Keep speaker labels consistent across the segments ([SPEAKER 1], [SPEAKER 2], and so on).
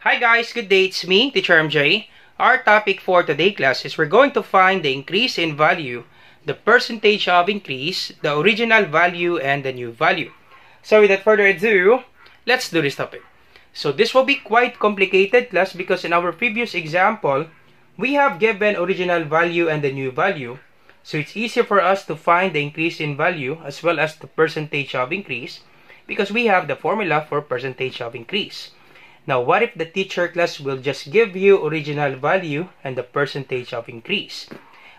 [SPEAKER 1] Hi guys, good day. It's me, Teacher MJ. Our topic for today class is we're going to find the increase in value, the percentage of increase, the original value, and the new value. So without further ado, let's do this topic. So this will be quite complicated class because in our previous example, we have given original value and the new value. So it's easier for us to find the increase in value as well as the percentage of increase because we have the formula for percentage of increase. Now, what if the teacher class will just give you original value and the percentage of increase?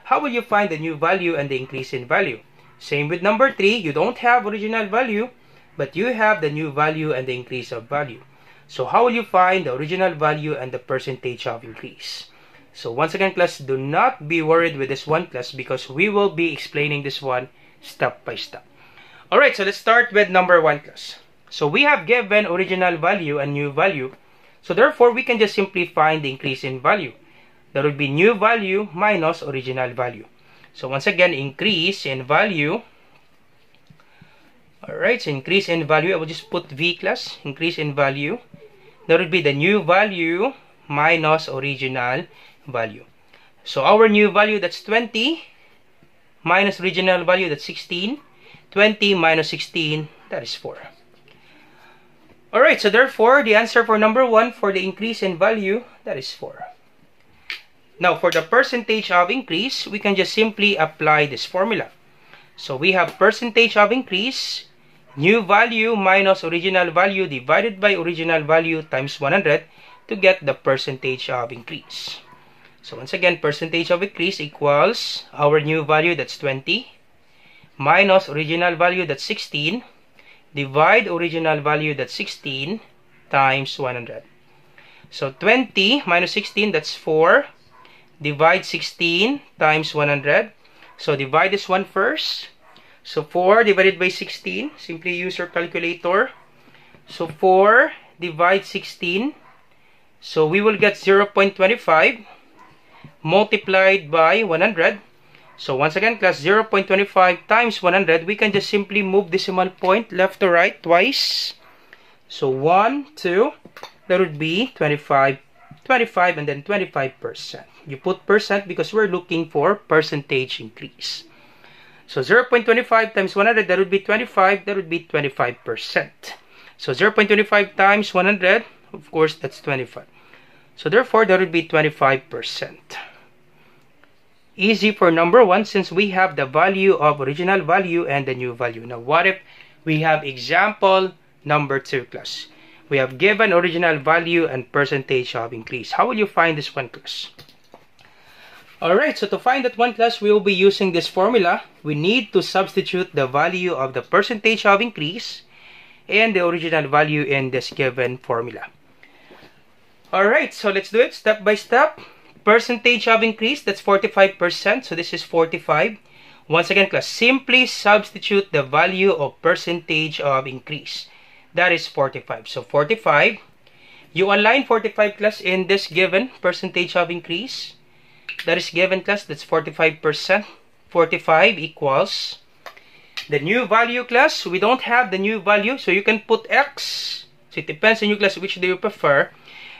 [SPEAKER 1] How will you find the new value and the increase in value? Same with number 3, you don't have original value, but you have the new value and the increase of value. So how will you find the original value and the percentage of increase? So once again class, do not be worried with this one class because we will be explaining this one step by step. Alright, so let's start with number 1 class. So we have given original value and new value. So therefore, we can just simply find the increase in value. That would be new value minus original value. So once again, increase in value. Alright, so increase in value. I will just put V class, increase in value. That would be the new value minus original value. So our new value, that's 20. Minus original value, that's 16. 20 minus 16, that is 4. Alright, so therefore, the answer for number 1 for the increase in value, that is 4. Now, for the percentage of increase, we can just simply apply this formula. So, we have percentage of increase, new value minus original value divided by original value times 100 to get the percentage of increase. So, once again, percentage of increase equals our new value, that's 20, minus original value, that's 16, divide original value, that's 16, times 100. So 20 minus 16, that's 4. Divide 16 times 100. So divide this one first. So 4 divided by 16. Simply use your calculator. So 4 divide 16. So we will get 0.25 multiplied by 100. So once again class, 0.25 times 100, we can just simply move decimal point left to right twice. So 1, 2, that would be 25, 25 and then 25%. You put percent because we're looking for percentage increase. So 0.25 times 100, that would be 25, that would be 25%. So 0.25 times 100, of course that's 25. So therefore that would be 25%. Easy for number 1 since we have the value of original value and the new value. Now, what if we have example number 2 class? We have given original value and percentage of increase. How will you find this one class? Alright, so to find that one class, we will be using this formula. We need to substitute the value of the percentage of increase and the original value in this given formula. Alright, so let's do it step by step. Percentage of increase, that's 45%. So this is 45. Once again, class, simply substitute the value of percentage of increase. That is 45. So 45. You align 45 class in this given percentage of increase. That is given class, that's 45%. 45 equals the new value class. We don't have the new value, so you can put X. So it depends on you class, which do you prefer.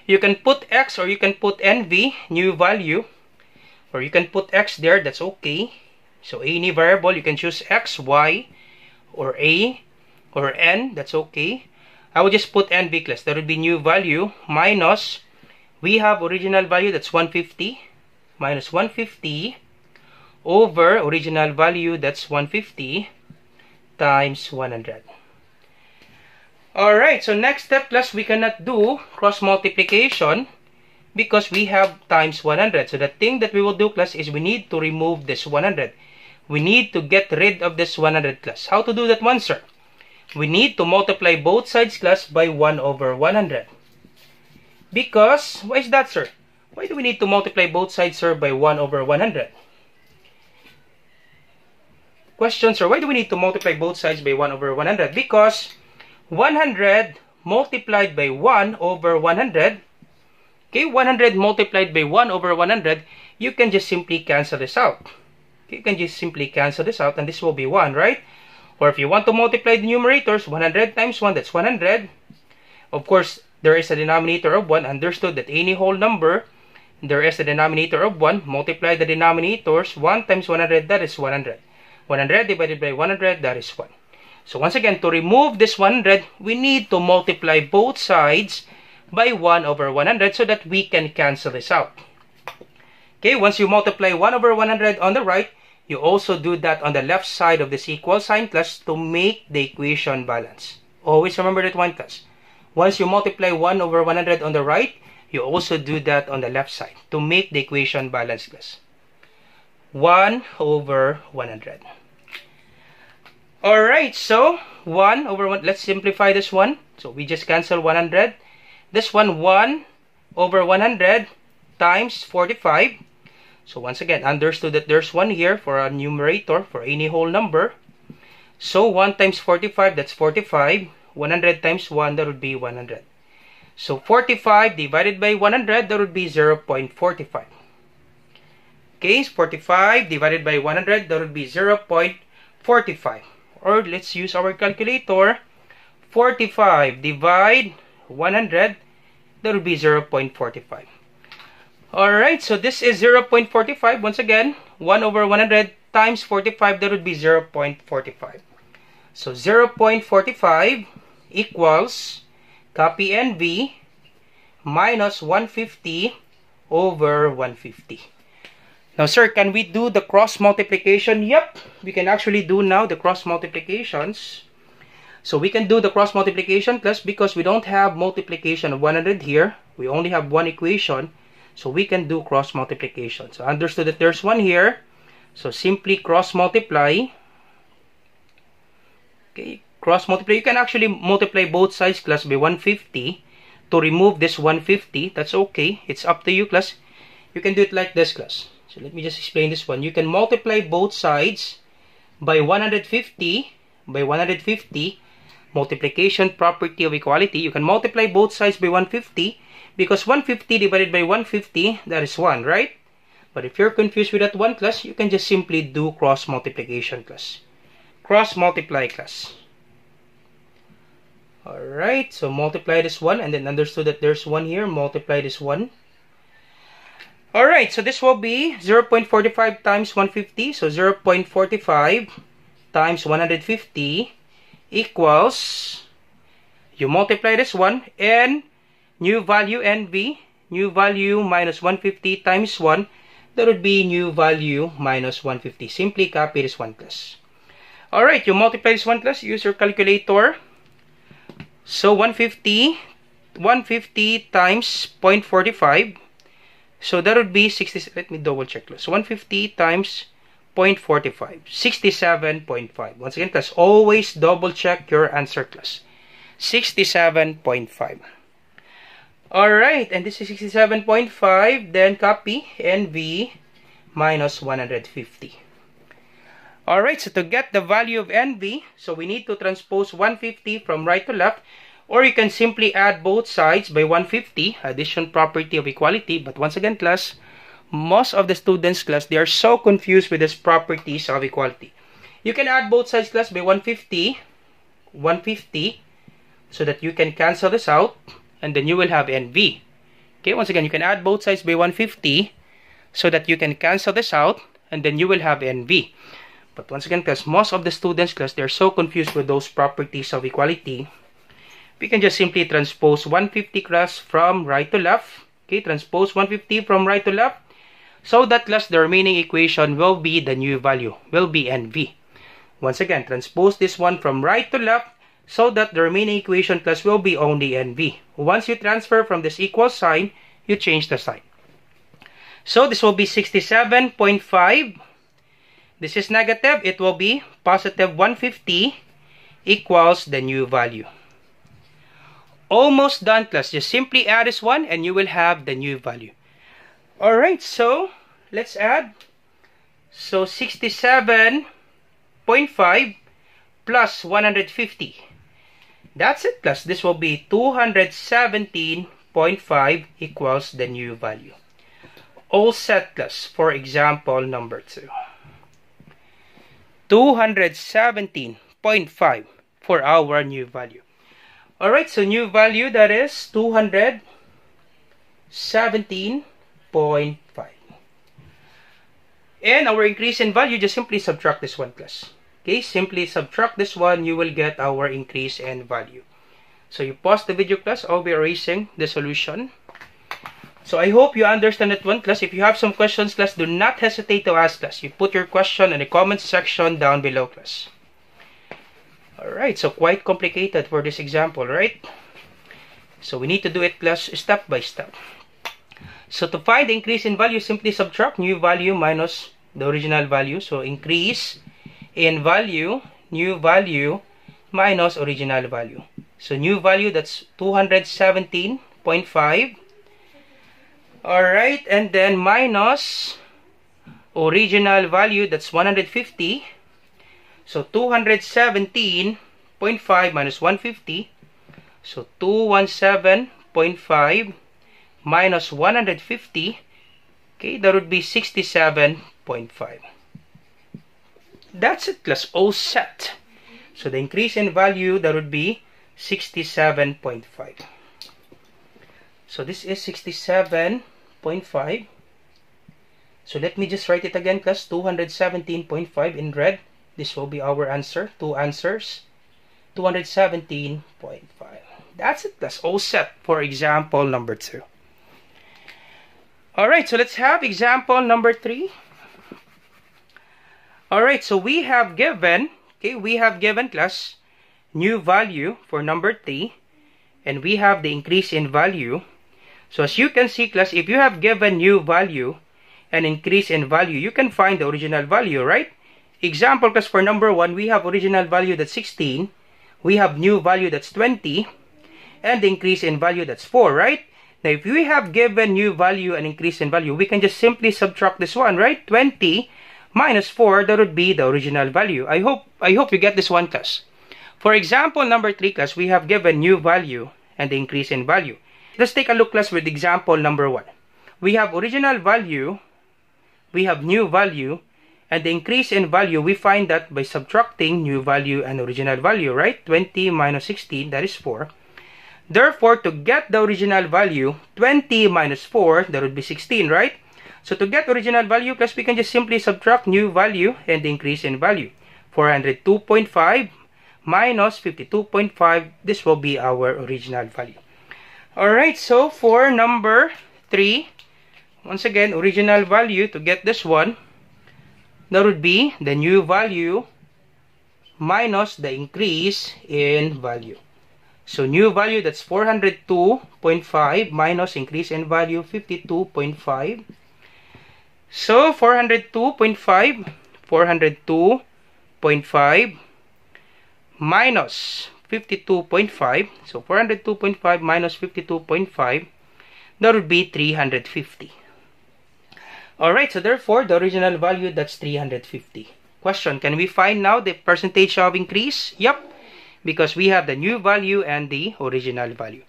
[SPEAKER 1] You can put X or you can put NV, new value. Or you can put X there, that's okay. So any variable, you can choose X, Y, or A, or N, that's okay. I will just put NV class, that would be new value, minus, we have original value, that's 150, minus 150, over original value, that's 150, times 100. Alright, so next step class, we cannot do cross multiplication because we have times 100. So the thing that we will do class is we need to remove this 100. We need to get rid of this 100 class. How to do that one, sir? We need to multiply both sides class by 1 over 100. Because, why is that, sir? Why do we need to multiply both sides, sir, by 1 over 100? Question, sir, why do we need to multiply both sides by 1 over 100? Because 100 multiplied by 1 over 100, okay, 100 multiplied by 1 over 100, you can just simply cancel this out. Okay, you can just simply cancel this out and this will be 1, right? Or if you want to multiply the numerators, 100 times 1, that's 100. Of course, there is a denominator of 1, understood that any whole number, there is a denominator of 1, multiply the denominators, 1 times 100, that is 100. 100 divided by 100, that is 1. So once again, to remove this 100, we need to multiply both sides by 1 over 100 so that we can cancel this out. Okay, once you multiply 1 over 100 on the right, you also do that on the left side of this equal sign class to make the equation balance. Always remember that one class. Once you multiply 1 over 100 on the right, you also do that on the left side to make the equation balance class. 1 over 100. Alright, so 1 over 1, let's simplify this one. So we just cancel 100. This one, 1 over 100 times 45. So once again, understood that there's 1 here for a numerator, for any whole number. So 1 times 45, that's 45. 100 times 1, that would be 100. So 45 divided by 100, that would be 0.45. Okay, 45 divided by 100, that would be 0.45. Or let's use our calculator. 45 divide 100, that would be 0.45. Alright, so this is 0.45. Once again, 1 over 100 times 45, that would be 0.45. So 0.45 equals, copy NV, minus 150 over 150. Now, sir, can we do the cross multiplication? Yep, we can actually do now the cross multiplications. So we can do the cross multiplication plus because we don't have multiplication of 100 here. We only have one equation. So we can do cross multiplication. So understood that there's 1 here. So simply cross multiply. Okay, cross multiply. You can actually multiply both sides class by 150 to remove this 150. That's okay. It's up to you class. You can do it like this class. So let me just explain this one. You can multiply both sides by 150. By 150. Multiplication property of equality. You can multiply both sides by 150 because 150 divided by 150, that is 1, right? But if you're confused with that one class, you can just simply do cross multiplication class. Cross multiply class. Alright, so multiply this one and then understood that there's 1 here. Multiply this one. Alright, so this will be 0.45 times 150. So 0.45 times 150 equals, you multiply this one and new value NV, new value minus 150 times 1, that would be new value minus 150. Simply copy this one class. Alright, you multiply this one class, use your calculator. So 150 times 0.45. So that would be 60. Let me double check class. So 150 times 0.45. 67.5. Once again class, always double check your answer class. 67.5. Alright, and this is 67.5. Then copy NV minus 150. Alright, so to get the value of NV, so we need to transpose 150 from right to left, or you can simply add both sides by 150, addition property of equality. But once again class, most of the students class, they are so confused with these properties of equality. You can add both sides class by 150, so that you can cancel this out, and then you will have NV. Okay, once again, you can add both sides by 150, so that you can cancel this out, and then you will have NV. But once again class, most of the students class, they're so confused with those properties of equality. We can just simply transpose 150 class from right to left. Okay, transpose 150 from right to left. So that class, the remaining equation will be the new value, will be NV. Once again, transpose this one from right to left, so that the remaining equation class will be only NV. Once you transfer from this equal sign, you change the sign. So this will be 67.5. This is negative. It will be positive 150 equals the new value. Almost done class. Just simply add this one and you will have the new value. Alright, so let's add. So 67.5 plus 150. That's it class. This will be 217.5 equals the new value. All set class for example number 2. 217.5 for our new value. Alright, so new value, that is 217.5. And our increase in value, just simply subtract this one, class. Okay, simply subtract this one, you will get our increase in value. So you pause the video, class. I'll be erasing the solution. So I hope you understand that one, class. If you have some questions, class, do not hesitate to ask, class. You put your question in the comment section down below, class. Alright, so quite complicated for this example, right? So we need to do it, class, step by step. So to find the increase in value, simply subtract new value minus the original value. So increase in value, new value minus original value. So new value, that's 217.5. Alright, and then minus original value, that's 150. So 217.5 minus 150. So 217.5 minus 150. Okay, that would be 67.5. That's it, class. All set. So the increase in value, that would be 67.5. So this is 67.5. So let me just write it again, class. 217.5 in red. This will be our answer. Two answers. 217.5. That's it, class. All set for example number 2. Alright, so let's have example number 3. Alright, so we have given, class, new value for number 3, and we have the increase in value. So as you can see, class, if you have given new value and increase in value, you can find the original value, right? Example, class, for number 1, we have original value that's 16, we have new value that's 20, and the increase in value that's 4, right? Now, if we have given new value and increase in value, we can just simply subtract this one, right? 20 minus 4, that would be the original value. I hope you get this one, class. For example number 3, class, we have given new value and the increase in value. Let's take a look, class, with example number 1. We have original value, we have new value, and the increase in value, we find that by subtracting new value and original value, right? 20 minus 16, that is 4. Therefore, to get the original value, 20 minus 4, that would be 16, right? So to get original value, class, we can just simply subtract new value and the increase in value. 402.5 minus 52.5, this will be our original value. Alright, so for number 3, once again, original value, to get this one, that would be the new value minus the increase in value. So new value, that's 402.5 minus increase in value, 52.5. So 402.5 minus 52.5. So 402.5 minus 52.5, that would be 350. Alright, so therefore, the original value, that's 350. Question, can we find now the percentage of increase? Yep, because we have the new value and the original value.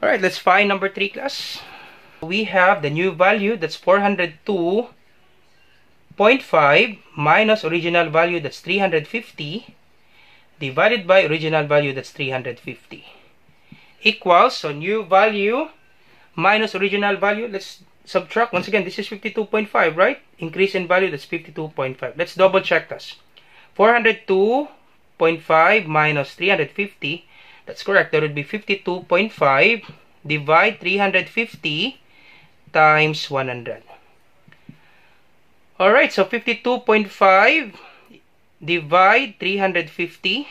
[SPEAKER 1] Alright, let's find number 3, class. We have the new value, that's 402.5 minus original value, that's 350, divided by original value, that's 350, equals, so new value minus original value, let's subtract. Once again, this is 52.5, right? Increase in value, that's 52.5. Let's double check this. 402.5 minus 350, that's correct. That would be 52.5 divide 350 times 100. Alright, so 52.5 divide 350.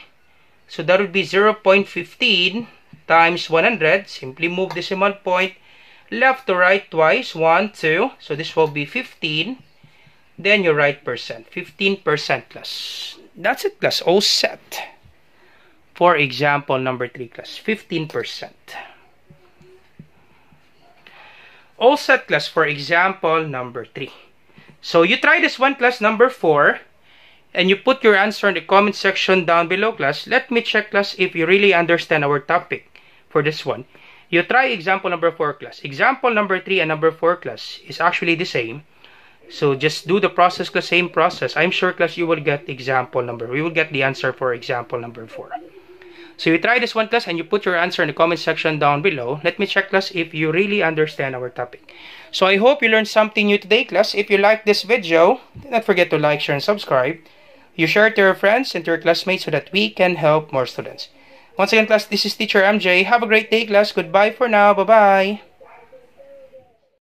[SPEAKER 1] So that would be 0.15 times 100. Simply move decimal point left to right twice. 1, 2. So this will be 15. Then you write percent. 15%, class. That's it, class. All set. For example number 3, class. 15%. All set, class, for example number 3. So you try this one, class, number 4. And you put your answer in the comment section down below, class. Let me check, class, if you really understand our topic for this one. You try example number 4, class. Example number 3 and number 4, class, is actually the same. So just do the process, class, same process. I'm sure, class, you will get example number. We will get the answer for example number 4. So you try this one, class, and you put your answer in the comment section down below. Let me check, class, if you really understand our topic. So I hope you learned something new today, class. If you like this video, do not forget to like, share, and subscribe. You share it to your friends and to your classmates so that we can help more students. Once again, class, this is Teacher MJ. Have a great day, class. Goodbye for now. Bye-bye.